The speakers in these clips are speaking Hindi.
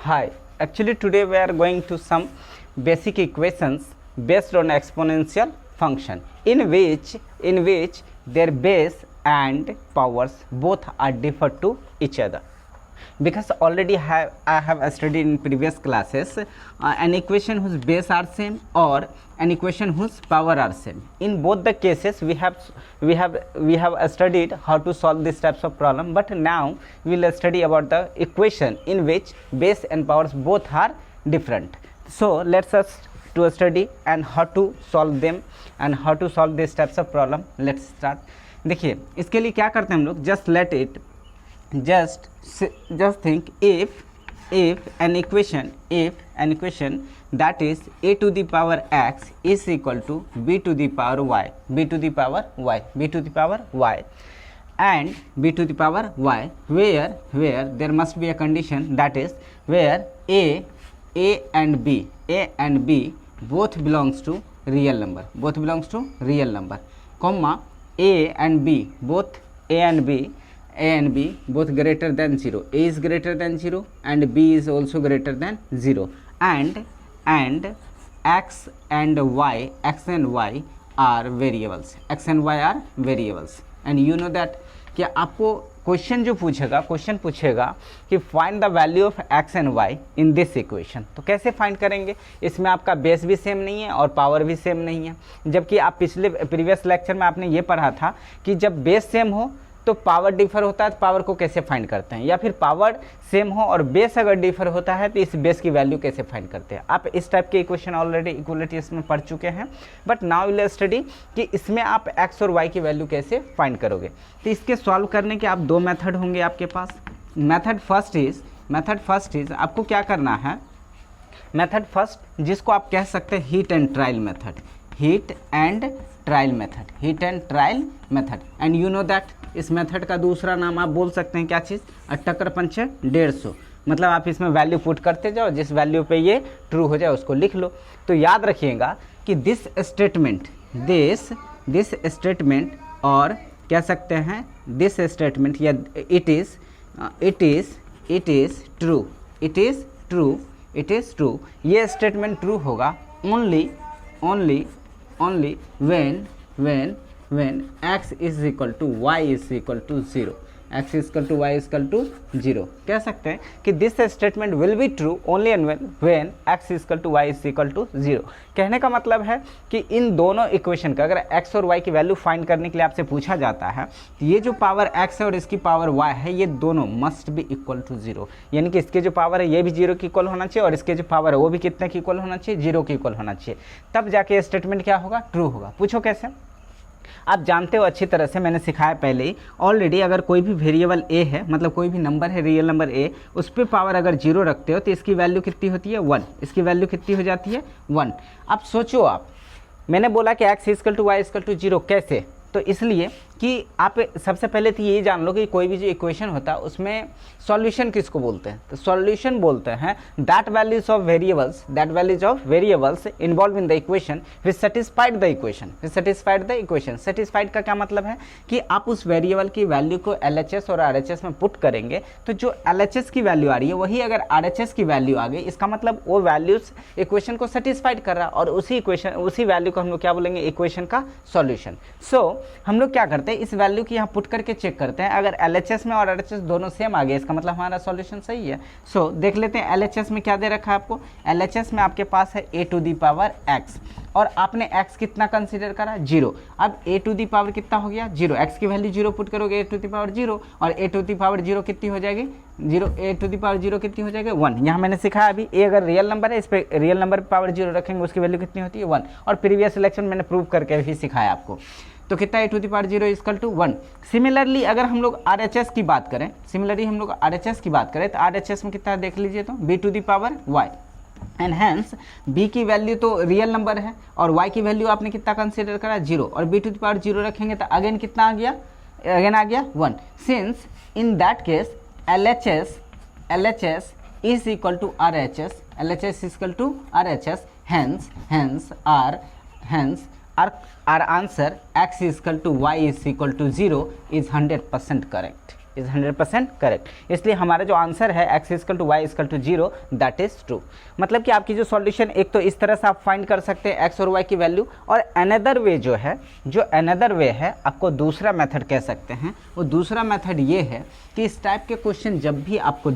Hi, actually today we are going to some basic equations based on exponential function in which their base and powers both are differ to each other. Because already I have studied in previous classes an equation whose base are same or an equation whose power are same. In both the cases we have studied how to solve these types of problem, but now we will study about the equation in which base and powers both are different. So let's us to study and how to solve them and how to solve these types of problem. Let's start. देखिए इसके लिए क्या करते हैं हम लोग, just think if an equation that is a to the power x is equal to b to the power y and b to the power y, where there must be a condition, that is where a and b both belongs to real number, comma a and b both greater than 0, a is greater than 0 and b is also greater than 0, and x and y are variables, and you know that कि आपको क्वेश्चन पूछेगा कि find the value of x and y in this equation. तो कैसे फाइंड करेंगे? इसमें आपका बेस भी सेम नहीं है और पावर भी सेम नहीं है, जबकि आप प्रीवियस लेक्चर में आपने ये पढ़ा था कि जब बेस सेम हो तो पावर डिफर होता है, तो पावर को कैसे फाइंड करते हैं, या फिर पावर सेम हो और बेस अगर डिफर होता है तो इस बेस की वैल्यू कैसे फाइंड करते हैं. आप इस टाइप के इक्वेशन ऑलरेडी इक्वलिटीज में पढ़ चुके हैं, बट नाउ विल स्टडी कि इसमें आप एक्स और वाई की वैल्यू कैसे फाइंड करोगे. तो इसके सॉल्व करने के आप दो मेथड होंगे आपके पास. मेथड फर्स्ट इज आपको क्या करना है, मेथड फर्स्ट जिसको आप कह सकते हैं heat and trial method, and you know that इस मेथड का दूसरा नाम आप बोल सकते हैं क्या चीज़, टक्कर पंचे 150. मतलब आप इसमें वैल्यू पुट करते जाओ, जिस वैल्यू पे ये ट्रू हो जाए उसको लिख लो. तो याद रखिएगा कि दिस स्टेटमेंट और कह सकते हैं दिस स्टेटमेंट या इट इज ट्रू. ये स्टेटमेंट ट्रू होगा only when x is equal to y is equal to 0. कह सकते हैं कि this statement will be true only and when x is equal to y is equal to 0. कहने का मतलब है कि इन दोनों इक्वेशन का अगर x और y की वैल्यू फाइंड करने के लिए आपसे पूछा जाता है तो ये जो पावर x है और इसकी पावर y है, ये दोनों मस्ट बी इक्वल टू 0. यानी कि इसके जो पावर है ये भी 0 की इक्वल होना चाहिए और इसके जो पावर है वो भी कितने की इक्वल होना चाहिए, 0 की इक्वल होना चाहिए. तब जाके स्टेटमेंट क्या होगा, ट्रू होगा. पूछो कैसे? आप जानते हो अच्छी तरह से, मैंने सिखाया पहले ही ऑलरेडी. अगर कोई भी वेरिएबल a है, मतलब कोई भी नंबर है, रियल नंबर a, उस पर पावर अगर 0 रखते हो तो इसकी वैल्यू कितनी होती है, 1. इसकी वैल्यू कितनी हो जाती है, 1. अब सोचो मैंने बोला कि x equal to y equal to 0. कैसे? तो इसलिए कि आप सबसे पहले तो ये जान लो कि कोई भी जो इक्वेशन होता है उसमें सॉल्यूशन किसको बोलते हैं. तो सॉल्यूशन बोलते हैं that values of variables involve in the equation which satisfied the equation. Satisfied का क्या मतलब है कि आप उस वेरिएबल की वैल्यू को LHS और RHS में पुट करेंगे तो जो LHS की वैल्यू आ रही है वही अगर RHS की वैल्यू आ गई, इसका मतलब वो वैल्यूज इक्वेशन को सेटिस्फाइड कर रहा है और उसी वैल्यू को हम लोग क्या बोलेंगे, इक्वेशन का सॉल्यूशन. सो हम लोग क्या करते हैं, इस वैल्यू की यहाँ पुट करके चेक करते हैं. अगर LHS में और RHS दोनों सेम आ गए, इसका मतलब हमारा सॉल्यूशन सही है. सो देख लेते हैं LHS में क्या दे रखा है आपको. LHS में आपके पास है a to the power x और आपने x कितना कंसीडर करा, 0. अब a टू दी पावर कितना हो गया, 0. x की वैल्यू 0 पुट करोगे, a टू दी पावर 0, और a टू दी पावर 0 कितनी हो जाएगी, 0. a टू दी पावर 0 कितनी हो जाएगी, 1. यहाँ मैंने सिखाया अभी a अगर रियल नंबर है, इस पर रियल नंबर पावर 0 रखेंगे, उसकी वैल्यू कितनी होती है, 1. और प्रीवियस सिलेक्शन मैंने प्रूव करके भी सिखाया आपको. तो कितना a to the power 0 equal to 1. Similarly अगर हम लोग RHS की बात करें, तो RHS में कितना देख लीजिए, तो b to the power y, and hence b की वैल्यू तो रियल नंबर है और y की वैल्यू आपने कितना कंसीडर करा, 0, और b टू द पावर 0 रखेंगे तो अगेन कितना आ गया, 1. Since in that case LHS is equal to RHS, hence our answer x is equal to y is equal to 0 is 100% correct. Is 100% correct. इसलिए हमारा जो आंसर है x = y = 0 that is true. मतलब कि आपकी जो सॉल्यूशन एक तो इस तरह से आप फाइंड कर सकते हैं x और y की वैल्यू, और अनदर वे जो है, अनदर वे है, आपको दूसरा मेथड कह सकते हैं, वो दूसरा मेथड ये है कि इस टाइप के क्वेश्चन जब भी आपको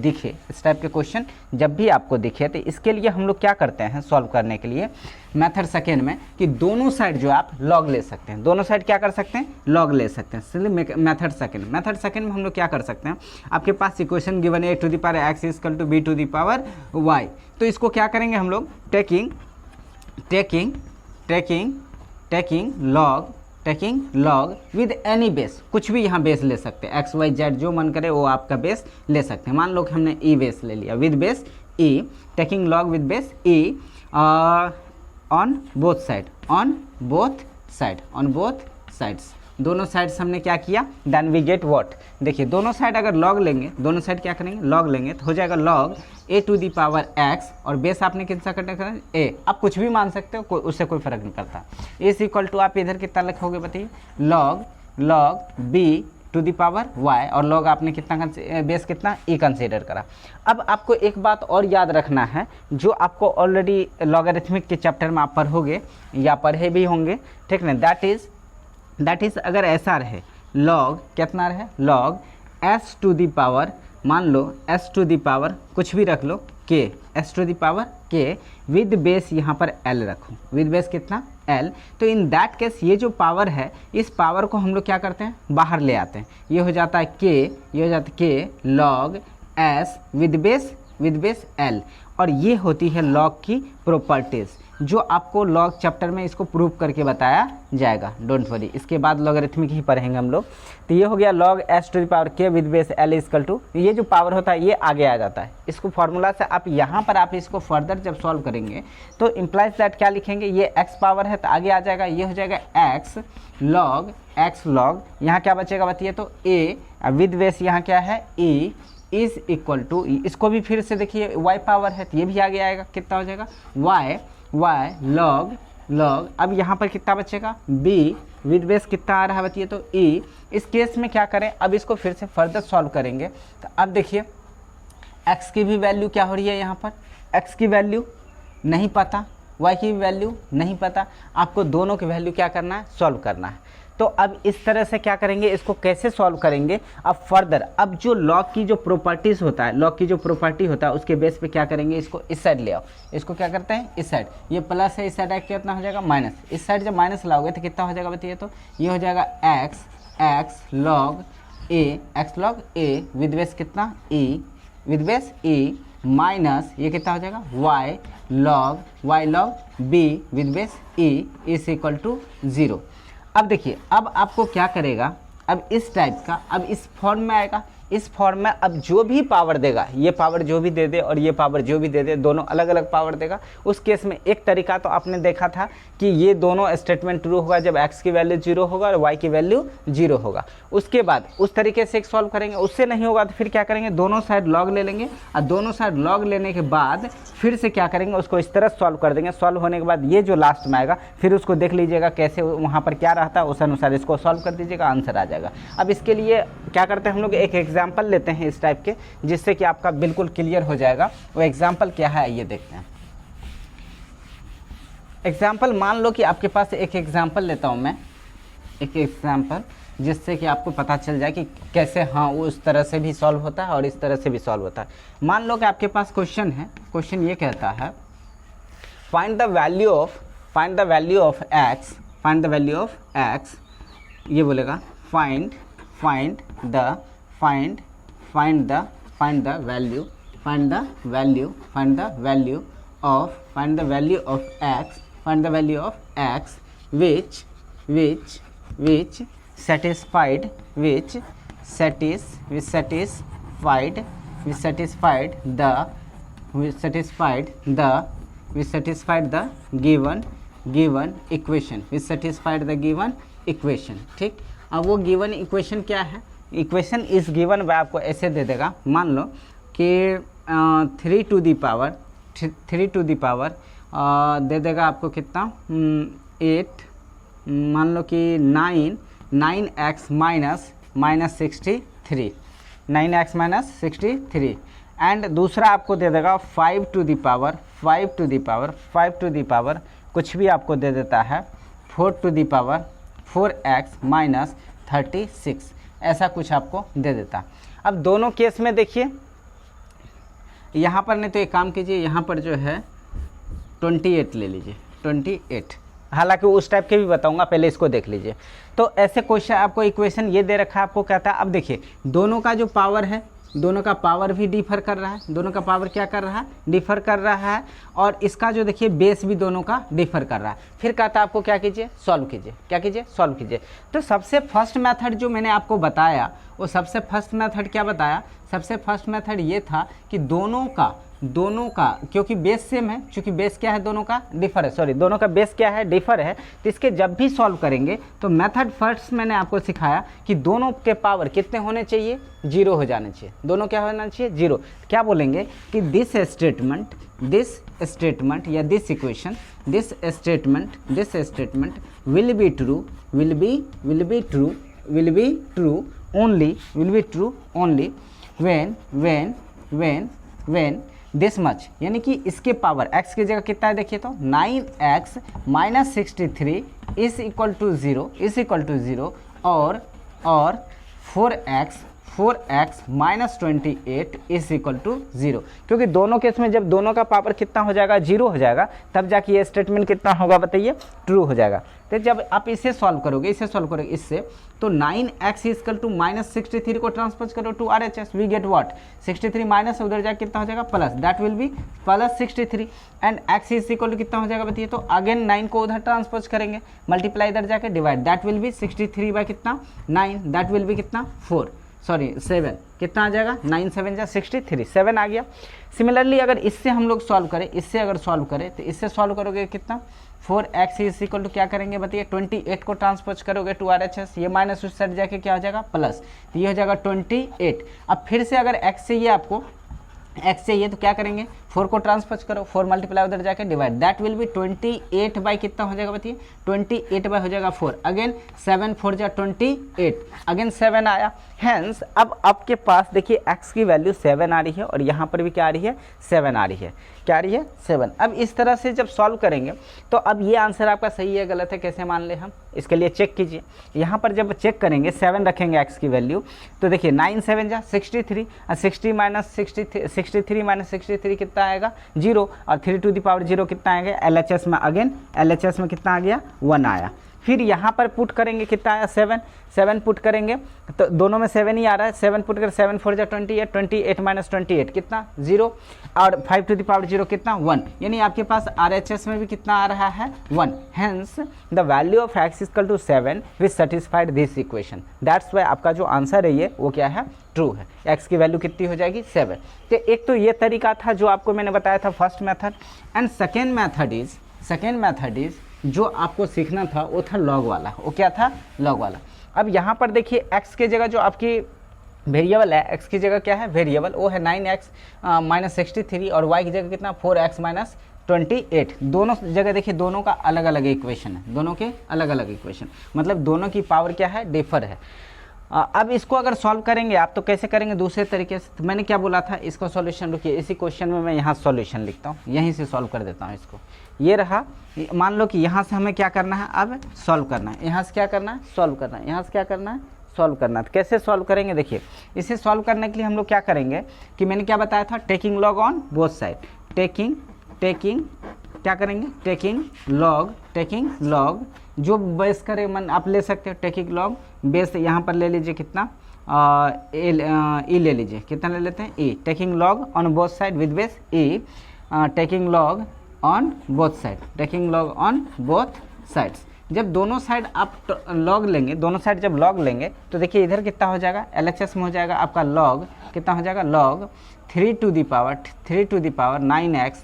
दिखे, तो इसके लिए हम लोग क्या करते हैं सॉल्व करने के लिए, मेथड सेकेंड में, कि दोनों साइड जो आप लॉग ले सकते हैं, दोनों साइड क्या कर सकते हैं, लॉग ले सकते हैं। इसलिए मेथड सेकेंड में हम लोग क्या कर सकते हैं, आपके पास इक्वेशन गिवन है a to the power x = b to the power y, तो इसको क्या करेंगे हम लोग, taking log with any base, कुछ भी यहाँ बेस ले सकते हैं, x y z जो मन करे वो आपका बेस ले सकते हैं। मान लो कि हमने e बेस ले लिया, with base e, taking log with base e on both sides, दोनों साइड्स हमने क्या किया, देन वी गेट व्हाट, देखिए दोनों साइड अगर लॉग लेंगे, दोनों साइड क्या करेंगे, लॉग लेंगे, तो हो जाएगा log a to the power x, और बेस आपने कितना करना a, आप कुछ भी मान सकते हो, उससे कोई फर्क नहीं पड़ता। इज इक्वल टू आप इधर कितना लिखोगे बताइए, log b to the power y, और लॉग आपने कितना बेस कितना e कंसीडर करा। अब आपको एक बात और याद रखना है, जो आपको ऑलरेडी लॉगरिथमिक के चैप्टर में आप पढ़ोगे या पढ़े भी होंगे, ठीक ना, दैट इज अगर ऐसा रहे, लॉग कितना रहे, log s to the power, मान लो s to the power कुछ भी रख लो k, s to the power k with base यहाँ पर l रखो, विद बेस कितना l, तो इन दैट केस ये जो पावर है, इस पावर को हम लोग क्या करते हैं, बाहर ले आते हैं, ये हो जाता है k, ये हो जाता है k log s with base l, और ये होती है लॉग की प्रॉपर्टीज़, जो आपको लॉग चैप्टर में इसको प्रूव करके बताया जाएगा, डोंट वरी। इसके बाद लॉगरिथमिक ही पढ़ेंगे हम लोग। तो ये हो गया log s to the power k with base l equal to, ये जो पावर होता है ये आगे आ जाता है, इसको फार्मूला से आप यहाँ पर आप इसको फर्दर जब सॉल्व करेंगे तो इम्प्लाइज दैट क्या लिखेंगे, ये x पावर है तो आगे आ जाएगा, ये हो जाएगा x लॉग, यहाँ क्या बचेगा बताइए, तो a विद बेस यहाँ क्या है e इज इक्वल टू, इसको भी फिर से देखिए y पावर है तो ये भी आगे आएगा, कितना हो जाएगा y लॉग, अब यहाँ पर कितना बचेगा b विद बेस कितना आ रहा है बताइए, तो e। इस केस में क्या करें, अब इसको फिर से फर्दर सॉल्व करेंगे, तो अब देखिए x की भी वैल्यू क्या हो रही है, यहाँ पर x की वैल्यू नहीं पता, y की भी वैल्यू नहीं पता, आपको दोनों की वैल्यू क्या करना है, सॉल्व करना है। तो अब इस तरह से क्या करेंगे, इसको कैसे सॉल्व करेंगे, अब फर्दर, अब जो लॉग की जो प्रॉपर्टीज होता है, लॉग की जो प्रॉपर्टी होता है उसके बेस पे क्या करेंगे, इसको इस साइड ले आओ, इसको क्या करते हैं इस साइड, ये प्लस है, इस साइड कितना हो जाएगा माइनस, इस साइड जब माइनस लाओगे तो कितना हो जाएगा बताइए, तो ये हो जाएगा x log a with base कितना e, with base e minus ये कितना हो जाएगा y log b with base e is equal to 0। अब देखिए, अब आपको क्या करेगा, अब इस टाइप का, अब इस फॉर्म में आएगा, इस फॉर्म में अब जो भी पावर देगा, ये पावर जो भी दे दे और ये पावर जो भी दे दे, दोनों अलग अलग पावर देगा। उस केस में एक तरीका तो आपने देखा था कि ये दोनों स्टेटमेंट ट्रू होगा जब x की वैल्यू 0 होगा और y की वैल्यू 0 होगा। उसके बाद उस तरीके से एक सॉल्व करेंगे, उससे नहीं होगा तो फिर क्या करेंगे, दोनों साइड लॉग ले लेंगे, और दोनों साइड लॉग लेने के बाद फिर से क्या करेंगे, उसको इस तरह सॉल्व कर देंगे। सॉल्व होने के बाद ये जो लास्ट में आएगा फिर उसको देख लीजिएगा कैसे वहाँ पर क्या रहता है, उस अनुसार इसको सॉल्व कर दीजिएगा, आंसर आ जाएगा। अब इसके लिए क्या करते हैं हम लोग, एक एग्जाम्पल लेते हैं इस टाइप के, जिससे कि आपका बिल्कुल क्लियर हो जाएगा। वो एग्जाम्पल क्या है ये देखते हैं। एग्जाम्पल मान लो कि आपके पास एक एग्जाम्पल लेता हूँ मैं, एक एग्जाम्पल, जिससे कि आपको पता चल जाए कि कैसे हाँ वो उस तरह से भी सॉल्व होता है और इस तरह से भी सॉल्व होता है। मान लो कि आपके पास क्वेश्चन है, क्वेश्चन ये कहता है find the value of x, find the value of x, ये बोलेगा find the value of x which satisfied the given equation, ठीक। अब वो गिवन इक्वेशन क्या है, इक्वेशन इस गिवन बाय आपको ऐसे दे देगा, मान लो कि 3 टू दी पावर दे देगा आपको कितना 8, मान लो कि 9x minus 63, 9x minus 63 and दूसरा आपको दे देगा 5 to the power 5 to the power 5 to the power कुछ भी आपको दे देता है 4 to the power 4x minus 36, ऐसा कुछ आपको दे देता। अब दोनों केस में देखिए यहाँ पर नहीं तो एक काम कीजिए, यहाँ पर जो है 28 ले लीजिए 28, हालांकि उस टाइप के भी बताऊंगा, पहले इसको देख लीजिए। तो ऐसे क्वेश्चन आपको इक्वेशन ये दे रखा है, आपको कहता है अब देखिए दोनों का जो पावर है, दोनों का पावर भी डिफर कर रहा है, दोनों का पावर क्या कर रहा है, डिफर कर रहा है, और इसका जो देखिए बेस भी दोनों का डिफर कर रहा है। फिर कहता है आपको क्या कीजिए, सॉल्व कीजिए, क्या कीजिए, सॉल्व कीजिए। तो सबसे फर्स्ट मेथड जो मैंने आपको बताया वो सबसे फर्स्ट मेथड क्या बताया, सबसे फर्स्ट मेथड ये था कि दोनों का क्योंकि बेस सेम है, क्योंकि बेस क्या है दोनों का डिफर है, सॉरी दोनों का बेस क्या है डिफर है, तो इसके जब भी सॉल्व करेंगे तो मेथड फर्स्ट मैंने आपको सिखाया कि दोनों के पावर कितने होने चाहिए, 0 हो जाने चाहिए, दोनों क्या होना चाहिए, 0। क्या बोलेंगे कि दिस स्टेटमेंट या this equation, this statement will be true only when this much, यानी कि इसके पावर x की जगह कितना है देखिए तो 9x minus 63 is equal to 0 और 4x minus 28 is equal to 0, क्योंकि दोनों केस में जब दोनों का पावर कितना हो जाएगा, 0 हो जाएगा, तब जाके ये स्टेटमेंट कितना होगा बताइए, ट्रू हो जाएगा। तो जब आप इसे सॉल्व करोगे इससे तो 9x इक्वल टू माइनस 63 को ट्रांसपोज करो to RHS, we get what, 63 minus उधर जाके कितना हो जाएगा plus, that will be plus 63 and x is equal to कितना हो जाएगा बताइए, तो अगेन 9 को उधर ट्रांसपोज करेंगे, मल्टीप्लाई इधर जाके divide, that will be 63 by कितना 9, दैट विल बी कितना 7, कितना आ जाएगा 9 7 जा 63, 7 आ गया। सिमिलरली अगर इससे हम लोग सॉल्व करें, तो इससे सॉल्व करोगे कितना 4x इज इक्वल टू क्या करेंगे बताइए 28 को ट्रांसपोज करोगे टू RHS, ये माइनस उस साइड जाके क्या हो जाएगा प्लस, तो ये हो जाएगा 28। अब फिर से अगर x चाहिए आपको, x चाहिए तो क्या करेंगे 4 को ट्रांसपोज करो, 4 मल्टीप्लाई उधर जाके divide, that will B 28 by कितना हो जाएगा बताइए 28 बाई हो जाएगा 4, अगेन 7 4 जा 28, अगेन 7 आया। हेंस अब आपके पास देखिए x की वैल्यू 7 आ रही है और यहाँ पर भी क्या आ रही है 7 आ रही है, क्या आ रही है 7। अब इस तरह से जब सॉल्व करेंगे तो अब ये आंसर आपका सही है गलत है कैसे मान ले हम, इसके लिए चेक कीजिए। यहाँ पर जब चेक करेंगे 7 रखेंगे x की वैल्यू, तो देखिए 9 7 जा 63 और 63 माइनस 63 कितना आएगा 0 और 3 टू द पावर 0 कितना आएगा LHS में, अगेन LHS में कितना आ गया 1 आया। फिर यहाँ पर पुट करेंगे कितना आया 7 पुट करेंगे तो दोनों में 7 ही आ रहा है, 7 पुट कर 7 4 जा 28 माइनस 28 कितना 0 और 5 टू द पावर 0 कितना 1, यानी आपके पास RHS में भी कितना आ रहा है 1। Hence the value of x equal to 7 which satisfied this equation, that's why आपका जो आंसर है ये वो क्या है ट्रू है, x की वैल्यू कितनी हो जाएगी 7। तो एक तो ये तरीका था जो आपको मैंने बताया था first method, and second method is जो आपको सीखना था वो था लॉग वाला, वो क्या था लॉग वाला। अब यहाँ पर देखिए x की जगह जो आपकी वेरिएबल है, x की जगह क्या है वेरिएबल, वो है 9x माइनस 63 और y की जगह कितना 4x माइनस 28। दोनों जगह देखिए दोनों का अलग अलग इक्वेशन है, दोनों के अलग अलग इक्वेशन, मतलब दोनों की पावर क्या है डिफर है। अब इसको अगर सॉल्व करेंगे आप तो कैसे करेंगे दूसरे तरीके से, तो मैंने क्या बोला था इसको सॉल्यूशन, रुकिए इसी क्वेश्चन में मैं यहाँ सॉल्यूशन लिखता हूँ, यहीं से सॉल्व कर देता हूँ इसको। ये रहा, मान लो कि यहाँ से हमें क्या करना है अब सॉल्व करना है, यहाँ से क्या करना है सॉल्व करना है, यहाँ से क्या करना है सॉल्व करना है। तो कैसे सॉल्व करेंगे देखिए, इसे सॉल्व करने के लिए हम लोग क्या करेंगे कि मैंने क्या बताया था taking log on both side, taking क्या करेंगे टेकिंग लॉग जो बेस करे मन आप ले सकते हो, टेकिंग लॉग बेस यहाँ पर ले लीजिए कितना ई ले लीजिए, कितना ले लेते हैं e, taking log on both side with base e, taking log on both sides. जब दोनों साइड आप लॉग लेंगे, दोनों साइड जब लॉग लेंगे तो देखिए इधर कितना हो जाएगा LHS में हो जाएगा आपका लॉग, कितना हो जाएगा log 3 to the power 9x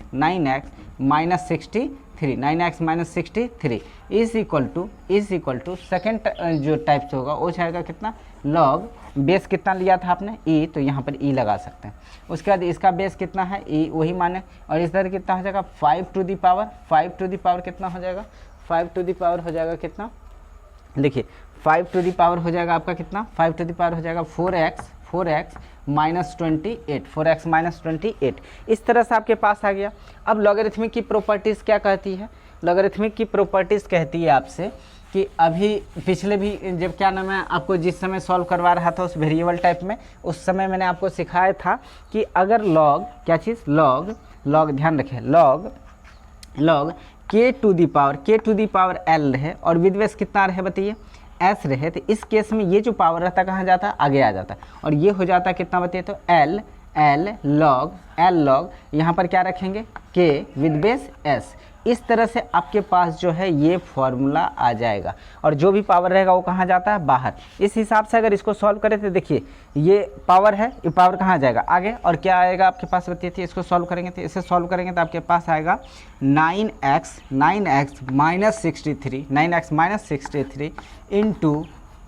minus 63, 9x minus 63 is equal to second जो टाइप से होगा वो जाएगा कितना लॉग, बेस कितना लिया था आपने ई, तो यहाँ पर ई लगा सकते हैं। उसके बाद इसका बेस कितना है ई, वही माने, और इस तरह कितना हो जाएगा 5 टू द पावर कितना हो जाएगा 5 टू द पावर हो जाएगा कितना, देखिए 5 टू द पावर हो जाएगा आपका कितना 5 टू द पावर हो जाएगा 4x माइनस 28, 4x माइनस 28 इस तरह से आपके पास आ गया। अब लॉगरिथमिक की प्रॉपर्टीज़ क्या कहती है? लॉगरिथमिक की प्रॉपर्टीज़ कहती है आपसे कि अभी पिछले भी जब क्या नाम है आपको जिस समय सॉल्व करवा रहा था उस वेरिएबल टाइप में, उस समय मैंने आपको सिखाया था कि अगर लॉग क्या चीज़ लॉग ध्यान रखें, log k to the power l रहे और विद बेस कितना रहे बताइए s रहे, तो इस केस में ये जो पावर रहता कहाँ जाता, आगे आ जाता और ये हो जाता कितना बताइए तो l लॉग यहाँ पर क्या रखेंगे k विद बेस s। इस तरह से आपके पास जो है ये फॉर्मूला आ जाएगा और जो भी पावर रहेगा वो कहाँ जाता है, बाहर। इस हिसाब से अगर इसको सॉल्व करें तो देखिए ये पावर है, ये पावर कहाँ जाएगा, आगे, और क्या आएगा आपके पास बताइए थी। इसको सॉल्व करेंगे तो इसे सॉल्व करेंगे तो आपके पास आएगा 9x माइनस 63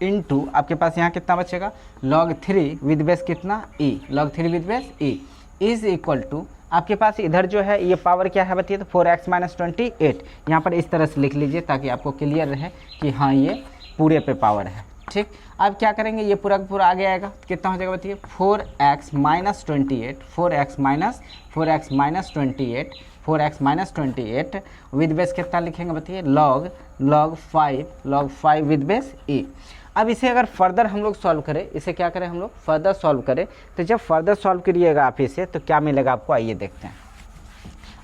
इंटू आपके पास यहाँ कितना बचेगा log 3 विद बेस कितना e, log 3 with base e is equal to आपके पास इधर जो है ये पावर क्या है बताइए तो 4x माइनस 28। यहाँ पर इस तरह से लिख लीजिए ताकि आपको क्लियर रहे कि हाँ ये पूरे पे पावर है, ठीक। अब क्या करेंगे, ये पूरा पूरा आगे आएगा, कितना हो जाएगा बताइए 4x माइनस 28 विद बेस कितना लिखेंगे बताइए log 5 विद बेस e। अब इसे अगर फर्दर हम लोग सॉल्व करें, इसे क्या करें हम लोग फर्दर सॉल्व करें, तो जब फर्दर सॉल्व करिएगा आप इसे तो क्या मिलेगा आपको, आइए देखते हैं।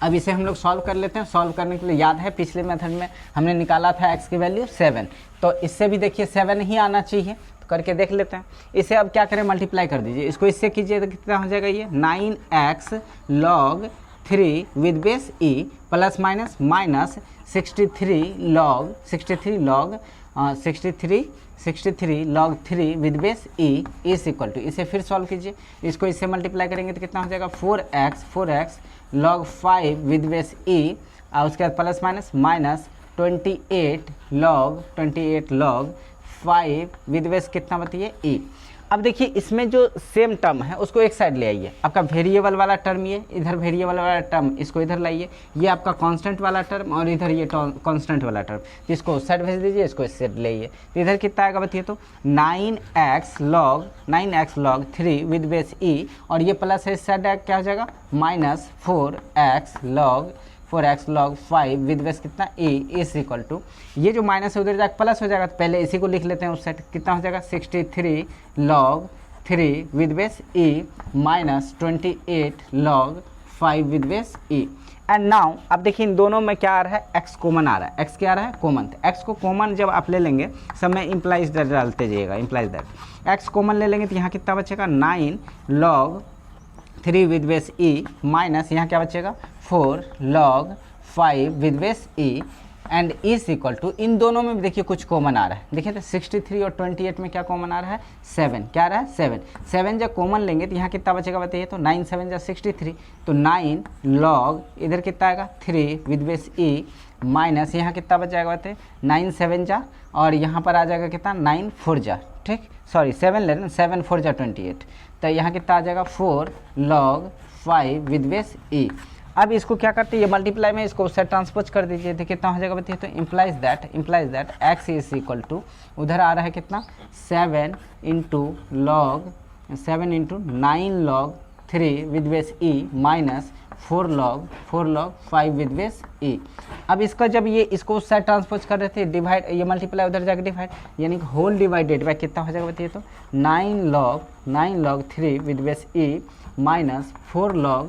अब इसे हम लोग सॉल्व कर लेते हैं। सॉल्व करने के लिए याद है पिछले मेथड में हमने निकाला था x की वैल्यू 7, तो इससे भी देखिए 7 ही आना चाहिए, तो करके देख लेते हैं। इसे अब क्या करें, मल्टीप्लाई कर दीजिए, इसको इससे कीजिए तो कितना हो जाएगा ये 9x log 3 with base e plus minus 63 log 3 with base e is equal to, इसे फिर सॉल्व कीजिए, इसको इससे मल्टीप्लाई करेंगे तो कितना हो जाएगा 4x log 5 with base e और उसके बाद plus minus 28 log 5 with base कितना बताइए e। अब देखिए इसमें जो सेम टर्म है उसको एक साइड ले आइए, आपका वेरिएबल वाला टर्म ये, इधर वेरिएबल वाला टर्म इसको इधर लाइए, ये आपका कांस्टेंट वाला टर्म और इधर ये कांस्टेंट वाला टर्म, जिसको उस साइड भेज दीजिए, इसको इस साइड ले आइए, तो इधर कितना आएगा बताइए तो 9x log 3 with base e और ये प्लस है इस साइड क्या हो जाएगा minus 4x log 5 with base कितना e इज इक्वल टू, ये जो माइनस है उधर जाकर प्लस हो जाएगा, तो पहले इसी को लिख लेते हैं उस साइड, कितना हो जाएगा 63 log 3 with base e minus 28 log 5 with base e। And now अब देखिए इन दोनों में क्या आ रहा है, x कॉमन आ रहा है, x क्या आ रहा है कॉमन, तो x को कॉमन जब आप ले लेंगे सब में इम्प्लाइज दैट डालते जाइएगा, इम्प्लाइज दैट x कॉमन ले लेंगे तो यहाँ कितना बचेगा 9 log 3 with base e minus यहाँ क्या बचेगा 4 log 5 with base e and is equal to, इन दोनों में देखिए कुछ कॉमन आ रहा है, देखिए तो 63 और 28 में क्या कॉमन आ रहा है 7, क्या आ रहा है 7 जब कॉमन लेंगे तो यहाँ कितना बचेगा बताइए तो 9 7 जा 63, तो 9 log इधर कितना आएगा 3 विद बेस e माइनस यहाँ कितना बच जाएगा बताइए 9 7 जा और यहाँ पर आ जाएगा कितना 9 4 जा, ठीक, सॉरी 7 ले लेना, 7 4 जा 28, तो यहाँ कितना आ जाएगा 4 log 5 विद बेस e। अब इसको क्या करते हैं, ये मल्टीप्लाई में इसको उससे ट्रांसपोज कर दीजिए तो कितना हो जाएगा बताइए तो implies that x is equal to, उधर आ रहा है कितना 7 into 9 log 3 with base e minus 4 log 5 with base e। अब इसका जब ये इसको उस साइड ट्रांसपोज कर रहे थे डिवाइड, ये मल्टीप्लाई उधर जाकर डिवाइड, यानी कि होल डिवाइडेड बाय कितना हो जाएगा बताइए तो 9 log 3 with base e minus 4 log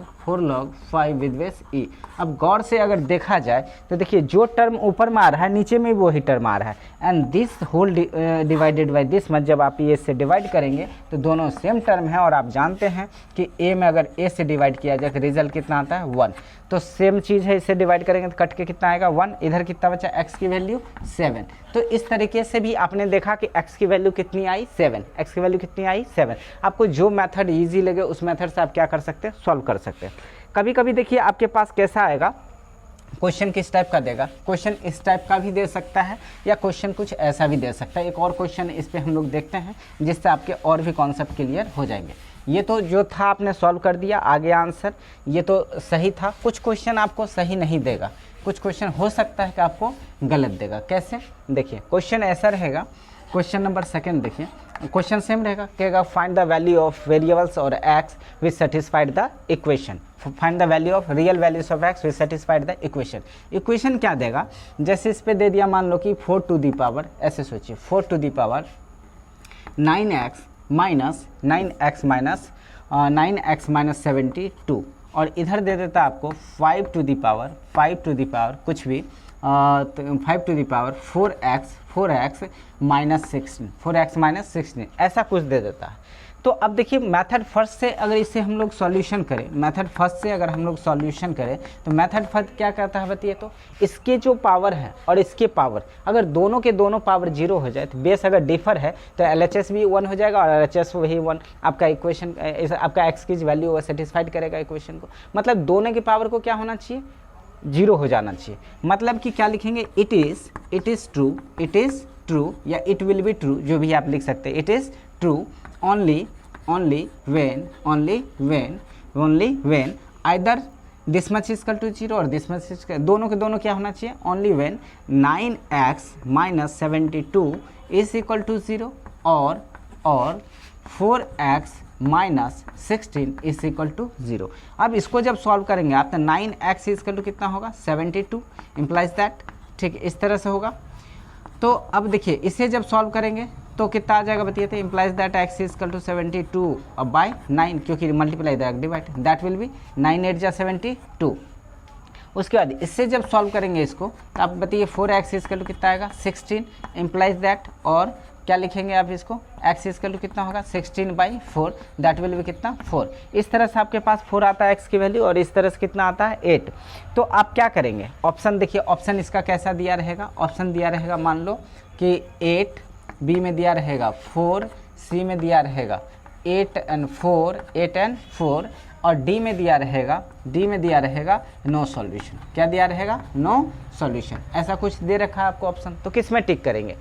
5 with base e। अब गौर से अगर देखा जाए तो देखिए जो टर्म ऊपर में आ रहा है नीचे में भी वही टर्म आ रहा है, and this whole divided by this, मत जब आप ये से डिवाइड करेंगे तो दोनों सेम टर्म है और आप जानते हैं कि a में अगर a से डिवाइड किया जाए तो रिजल्ट कितना आता है 1, तो सेम चीज़ है, इसे डिवाइड करेंगे तो कट के कितना आएगा 1, इधर कितना बचा x की वैल्यू 7। तो इस तरीके से भी आपने देखा कि x की वैल्यू कितनी आई 7, x की वैल्यू कितनी आई 7। आपको जो मेथड ईजी लगे उस मेथड से आप क्या कर सकते हैं, सॉल्व कर सकते हैं। कभी कभी देखिए आपके पास कैसा आएगा, क्वेश्चन किस टाइप का देगा, क्वेश्चन इस टाइप का भी दे सकता है या क्वेश्चन कुछ ऐसा भी दे सकता है। एक और क्वेश्चन इस पे हम लोग देखते हैं जिससे आपके और भी कॉन्सेप्ट क्लियर हो जाएंगे। ये तो जो था आपने सॉल्व कर दिया, आगे आंसर ये तो सही था। कुछ क्वेश्चन आपको सही नहीं देगा, कुछ क्वेश्चन हो सकता है कि आपको गलत देगा। कैसे, देखिए क्वेश्चन ऐसा रहेगा क्वेश्चन नंबर सेकंड देखिए, क्वेश्चन सेम रहेगा, कहेगा find the value of variables और x which satisfied the equation, find the value of real values of x which satisfied the equation. Equation क्या देगा, जैसे इस पे दे दिया मान लो कि 4 टू दी पावर, ऐसे सोचिए 4 to the power 9x minus 72, और इधर दे देता आपको 5 टू दी पावर कुछ भी 5 to the power 4x minus 16, ऐसा कुछ दे देता है। तो अब देखिए मेथड फर्स्ट से अगर इसे हम लोग सॉल्यूशन करें, तो मेथड फर्स्ट क्या करता है बताइए, तो इसके जो पावर है और इसके पावर अगर दोनों के दोनों पावर 0 हो जाए, तो बेस अगर डिफर है तो LHS भी 1 हो जाएगा और LHS वही 1, आपका इक्वेशन आपका x की वैल्यू वो सेटिस्फाइड करेगा इक्वेशन को। मतलब दोनों के पावर को क्या होना चाहिए, 0 हो जाना चाहिए। मतलब कि क्या लिखेंगे, इट इज़ ट्रू या इट विल बी ट्रू, जो भी आप लिख सकते हैं, it is true only when either this much is equal to 0 और this much is दोनों के दोनों क्या होना चाहिए, only when 9x minus 72 is equal to 0 और 4x minus 16 is equal to 0। अब इसको जब सॉल्व करेंगे आप तो 9x is equal to कितना होगा, 72 implies that, ठीक, इस तरह से होगा। तो अब देखिए इसे जब सॉल्व करेंगे तो कितना आ जाएगा बताइए, तो implies that x is equal to 72 by 9, क्योंकि multiply divide, that will be 9 8 जा 72। उसके बाद इससे जब सॉल्व करेंगे इसको तो आप बताइए 4x इज इक्वल टू कितना आएगा, 16, इम्प्लाइज दैट, और क्या लिखेंगे आप इसको, x इज इक्वल टू कितना होगा, 16 बाई 4, दैट विल बी कितना, 4। इस तरह से आपके पास 4 आता है x की वैल्यू, और इस तरह से कितना आता है, 8। तो आप क्या करेंगे, ऑप्शन देखिए, ऑप्शन इसका कैसा दिया रहेगा, ऑप्शन दिया रहेगा मान लो कि 8, बी में दिया रहेगा 4, सी में दिया रहेगा 8 and 4, और डी में दिया रहेगा नो सॉल्यूशन। क्या दिया रहेगा, नो सॉल्यूशन, ऐसा कुछ दे रखा है आपको ऑप्शन। तो किस में टिक करेंगे,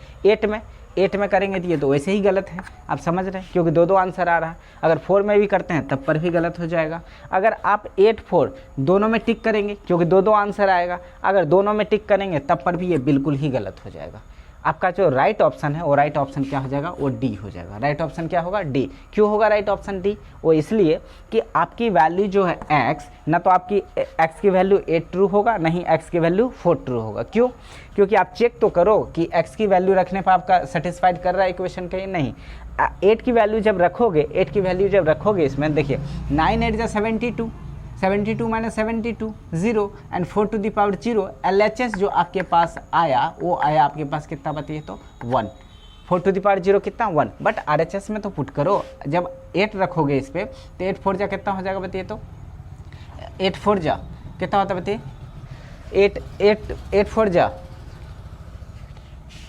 8 में करेंगे तो ये तो वैसे ही गलत है, आप समझ रहे हैं, क्योंकि दो आंसर आ रहा है। अगर 4 में भी करते हैं तब पर भी गलत हो जाएगा। अगर आप 8 4 दोनों में टिक करेंगे, क्योंकि दो आंसर आएगा, अगर दोनों में टिक करेंगे तब पर भी ये बिल्कुल ही गलत हो जाएगा। आपका जो राइट ऑप्शन है वो राइट ऑप्शन क्या हो जाएगा, वो डी हो जाएगा। राइट ऑप्शन क्या होगा, डी। क्यों होगा राइट ऑप्शन डी, वो इसलिए कि आपकी वैल्यू जो है x, ना तो आपकी x की वैल्यू 8 ट्रू होगा, नहीं x की वैल्यू 4 ट्रू होगा। क्यों, क्योंकि आप चेक तो करो कि x की वैल्यू रखने पर आपका सेटिस्फाइड कर रहा है इक्वेशन कहीं नहीं। 8 की वैल्यू जब रखोगे इसमें देखिए 9 8 जा 72 minus 72 0 and 4 to the power 0, LHS जो आपके पास आया वो आया आपके पास कितना बताइए, तो 1। 4 टू दी पावर 0 कितना, 1, बट RHS में तो पुट करो, जब 8 रखोगे इस पर तो 8 4 जा कितना हो जाएगा बताइए, तो 8 4 जा कितना होता है बताइए, 8 4 जा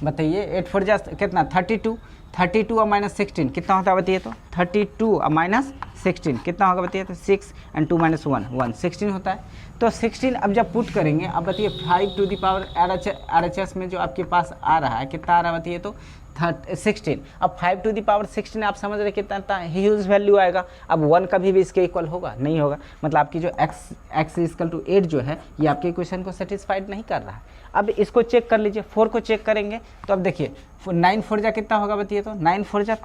बताइए, 8 4 जा कितना, 32 और माइनस 16 कितना होता है बताइए, तो 32 और माइनस 16 कितना होगा बताइए, तो 6 एंड 2 माइनस 1 16 होता है। तो 16 अब जब पुट करेंगे, अब बताइए 5 टू दी पावर RHS में जो आपके पास आ रहा है कितना आ रहा है बताइए, तो 16। अब 5 टू दी पावर 16 आप समझ रहे कितना ह्यूज वैल्यू आएगा। अब 1 कभी भी इसके इक्वल होगा नहीं होगा, मतलब आपकी जो x इक्वल टू 8 जो है ये आपके इक्वेशन को सेटिस्फाइड नहीं कर रहा है। अब इसको चेक कर लीजिए, 4 को चेक करेंगे तो अब देखिए 9 4 जा कितना होगा बताइए, तो 9 4 जा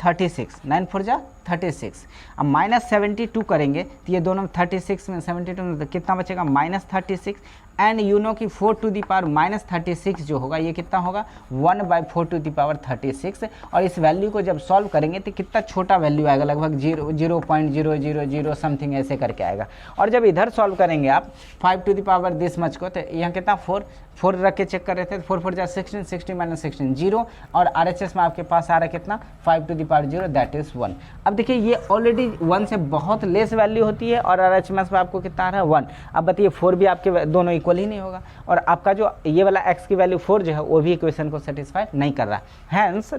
36। अब माइनस 72 करेंगे तो ये दोनों 36 में 72 में तो कितना बचेगा, माइनस 36। एंड यू नो कि 4 टू दी पावर माइनस 36 जो होगा ये कितना होगा, 1/4 टू दी पावर 36। और इस वैल्यू को जब सॉल्व करेंगे तो कितना छोटा वैल्यू आएगा, लगभग 0.000 समथिंग ऐसे करके आएगा। और जब इधर सॉल्व करेंगे आप 5 to the power this much को, तो यहाँ कितना 4 रख के चेक कर रहे थे, 4 4 जा 16, 16 माइनस 16 0, और RHS में आपके पास आ रहा है कितना, 5 to the power 0 that is 1। अब देखिए ये ऑलरेडी 1 से बहुत लेस वैल्यू होती है और RHS में आपको कितना आ रहा है 1। अब बताइए 4 भी आपके दोनों इक्वल ही नहीं होगा, और आपका जो ये वाला x की वैल्यू 4 जो है वो भी इक्वेशन को सेटिस्फाई नहीं कर रहा है। हैंस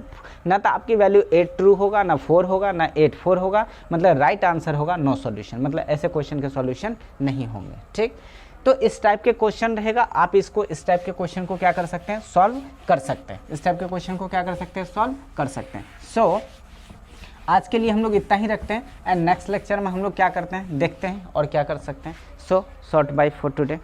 ना तो आपकी वैल्यू 8 ट्रू होगा, ना 4 होगा, ना 8 4 होगा, मतलब राइट आंसर होगा नो सॉल्यूशन, मतलब ऐसे क्वेश्चन के सॉल्यूशन नहीं होंगे। ठीक, तो इस टाइप के क्वेश्चन रहेगा, आप इसको इस टाइप के क्वेश्चन को क्या कर सकते हैं, सॉल्व कर सकते हैं। इस टाइप के क्वेश्चन को क्या कर सकते हैं, सॉल्व कर सकते हैं। सो आज के लिए हम लोग इतना ही रखते हैं, एंड नेक्स्ट लेक्चर में हम लोग क्या करते हैं देखते हैं और क्या कर सकते हैं। So short bye for today.